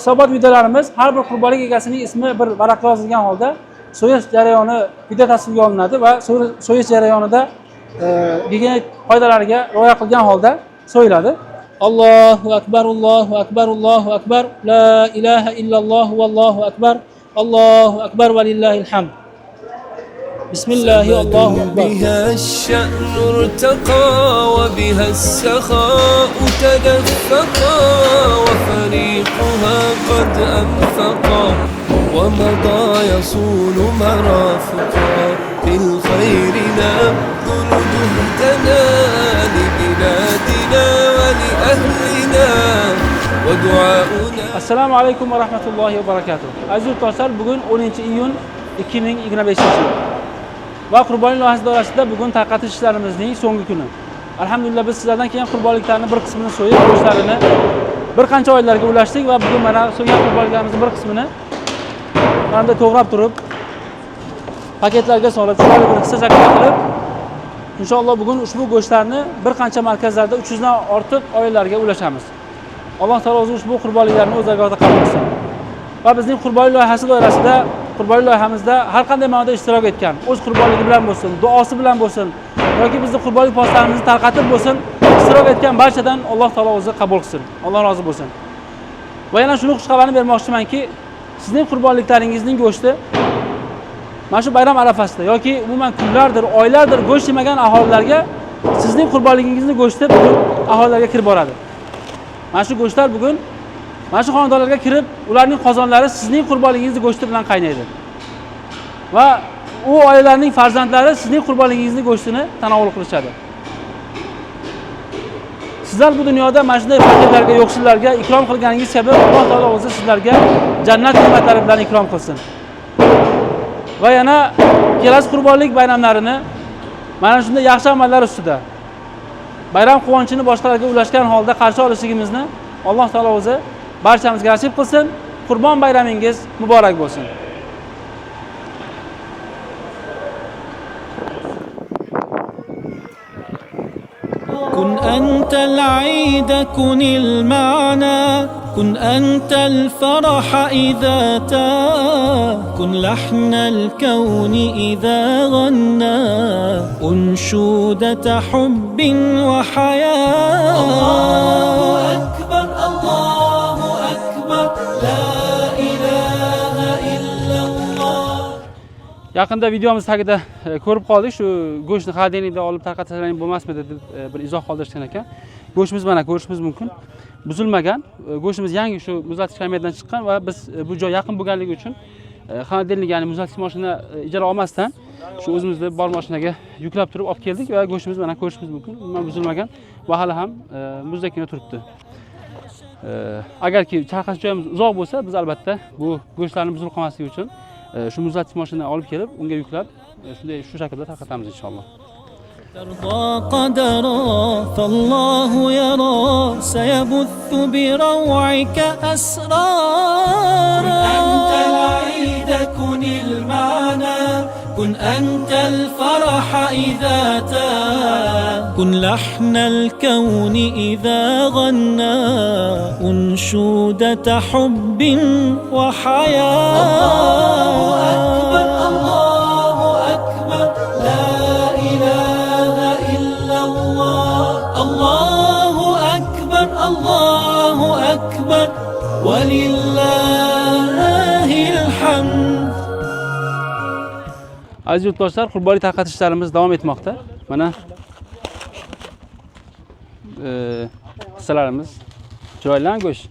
hisobot videolarimiz har bir qurbonlik egasining ismi bir varaqqa yozilgan holda so'yish jarayoni video tasvirga olinadi va so'yish jarayonida gigiyenik qoidalariga rioya qilgan holda so'yiladi. Allohu akbar, Allohu akbar, Allohu akbar, la ilaha illalloh vallohu akbar, Allohu akbar va lillahil hamd. Bismillahi Allohu akbar. بها الشأن ارتقى وبها السخاء تدفقا وفريقها قد أنفقا ومضى يصول مرافقا بالخير نبذل جهدنا لبلادنا ولأهلنا ودعاؤنا. Assalomu alaykum va rahmatullohi va barakatuh. Aziz yurtdoshlar, bugun 10-iyun 2025-yil. Va qurbonlik loyihasi doirasida bugun tarqatish ishlarimizning so'nggi kuni. Alhamdulillah biz sizlardan kelgan qurbonliklarning bir qismini so'yib, go'shtlarini bir qancha oylarga ulashdik va bugun mana so'ygan qurbonliklarimizning bir qismini mana to'g'rab turib, paketlarga solib, chiroyli bir hissa-shakl qilib, inshaalloh bugun ushbu go'shtlarni bir qancha markazlarda 300 dan ortiq oilalarga ulashamiz. Alloh taolo o'zi ushbu qurbonliklarni o'z zakotiga qabul qilsin. Va bizning qurbonlik loyihasi doirasida, qurbonlik loyihamizda har qanday ma'noda ishtirok etgan, o'z qurbonligi bilan bo'lsin, duosi bilan bo'lsin yoki bizning qurbonlik postlarimizni tarqatib bo'lsin, ishtirok etgan barchadan Alloh taolo o'zi qabul qilsin. Alloh rozi bo'lsin. Va yana shuni xushxabarni bermoqchimanki, sizning qurbonliklaringizning go'shti mana shu bayram arafasida yoki umuman kunlardir, oylardir go'sht yemagan aholilarga sizning qurbonligingizning go'shti bugun aholilarga kirib boradi. Mana shu go'shtlar bugun mana shu xonadonlarga kirib, ularning qozonlari sizning qurbonligingizning go'shti bilan qaynaydi. Va u oilalarning farzandlari sizning qurbonligingizning go'shtini tanovul qilishadi. Sizlar bu dunyoda mana shunday fakirlarga, yo'qsillarga ikrom qilganingiz kabi Alloh taolo o'zi sizlarga jannat ne'matlari bilan ikrom qilsin. Va yana kelasi qurbonlik bayramlarini mana shunday yaxshi amallar ustida bayram quvonchini boshqalarga ulashgan holda qarshi olishimizni Alloh taolo o'zi barchamizga nasib qilsin. Qurbon bayramingiz muborak bo'lsin. كن أنت العيد كن المعنى كن أنت الفرح إذا تاه كن لحن الكون إذا غنى أنشودة حب وحياة. الله أكبر الله أكبر لا إله إلا الله. Yaqinda videomiz tagida ko'rib qoldik, shu go'shtni xolodilnikda olib tarqatsalar bo'lmasmidi deb bir izoh qoldirishgan ekan. Go'shtimiz mana ko'rishingiz mumkin. Buzilmagan. Go'shtimiz yangi shu muzlatish kameradan chiqqan va biz bu joy yaqin bo'lganligi uchun xolodilnik, ya'ni muzlatish mashina ijara olmasdan shu o'zimizda bor mashinaga yuklab turib olib keldik va go'shtimiz mana ko'rishingiz mumkin. Umuman buzilmagan va hali ham muzdagina turibdi. Agarki charxash joyimiz uzoq bo'lsa, biz albatta bu go'shtlarni buzilib qolmasligi uchun shu muzlatish mashinani olib kelib, unga yuklab, shunday shu shaklda tarqatamiz inshaalloh. ترضى قدرا فالله يرى سيبث بروعك أسرارا. كن أنت العيد كن المعنى كن أنت الفرح إذا تاه كن لحن الكون إذا غنى أنشودة حب وحياة. الله أكبر الله أكبر لا إله إلا الله. الله أكبر الله أكبر ولله الحمد. Aziz yurtdoshlar, qurbonlik tarqatishlarimiz davom etmoqda. Mana hissalarimiz joylangan go'sht.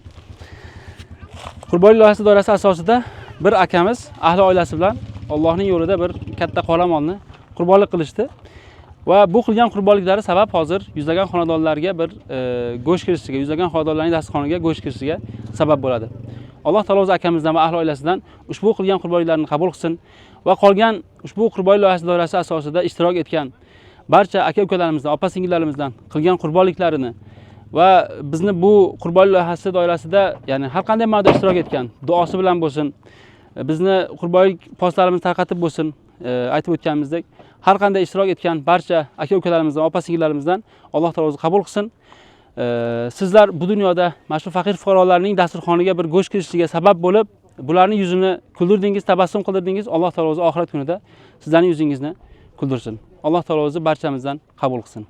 Qurbonlik loyihasi doirasi asosida bir akamiz ahli oilasi bilan Allohning yo'lida bir katta qora molni qurbonlik qilishdi. Va bu qilgan qurbonliklari sabab hozir yuzlagan xonadonlarga bir go'sht kirishiga, yuzlagan xonadonlarning dasturxoniga go'sht kirishiga sabab bo'ladi. Alloh taolo o'z akamizdan va ahli oilasidan ushbu qilgan qurbonliklarni qabul qilsin va qolgan ushbu qurbonlik loyihasi doirasi asosida ishtirok etgan barcha aka-ukalarimizdan, opa-singillarimizdan qilgan qurbonliklarini va bizni bu qurbonlik loyihasi doirasida, ya'ni har qanday ma'noda ishtirok etgan, duosi bilan bo'lsin, bizni qurbonlik postlarimizni tarqatib bo'lsin, aytib o'tganimizdek, har qanday ishtirok etgan barcha aka-ukalarimizdan, opa-singillarimizdan Alloh taolo o'zi qabul qilsin. Sizlar bu dunyoda mana shu faqir fuqarolarning dasturxoniga bir go'sht kirishiga sabab bo'lib, bularning yuzini kuldirdingiz, tabassum qildirdingiz. Alloh taolo o'zi oxirat kunida sizlarning yuzingizni kuldirsin. Alloh taolo o'zi barchamizdan qabul qilsin.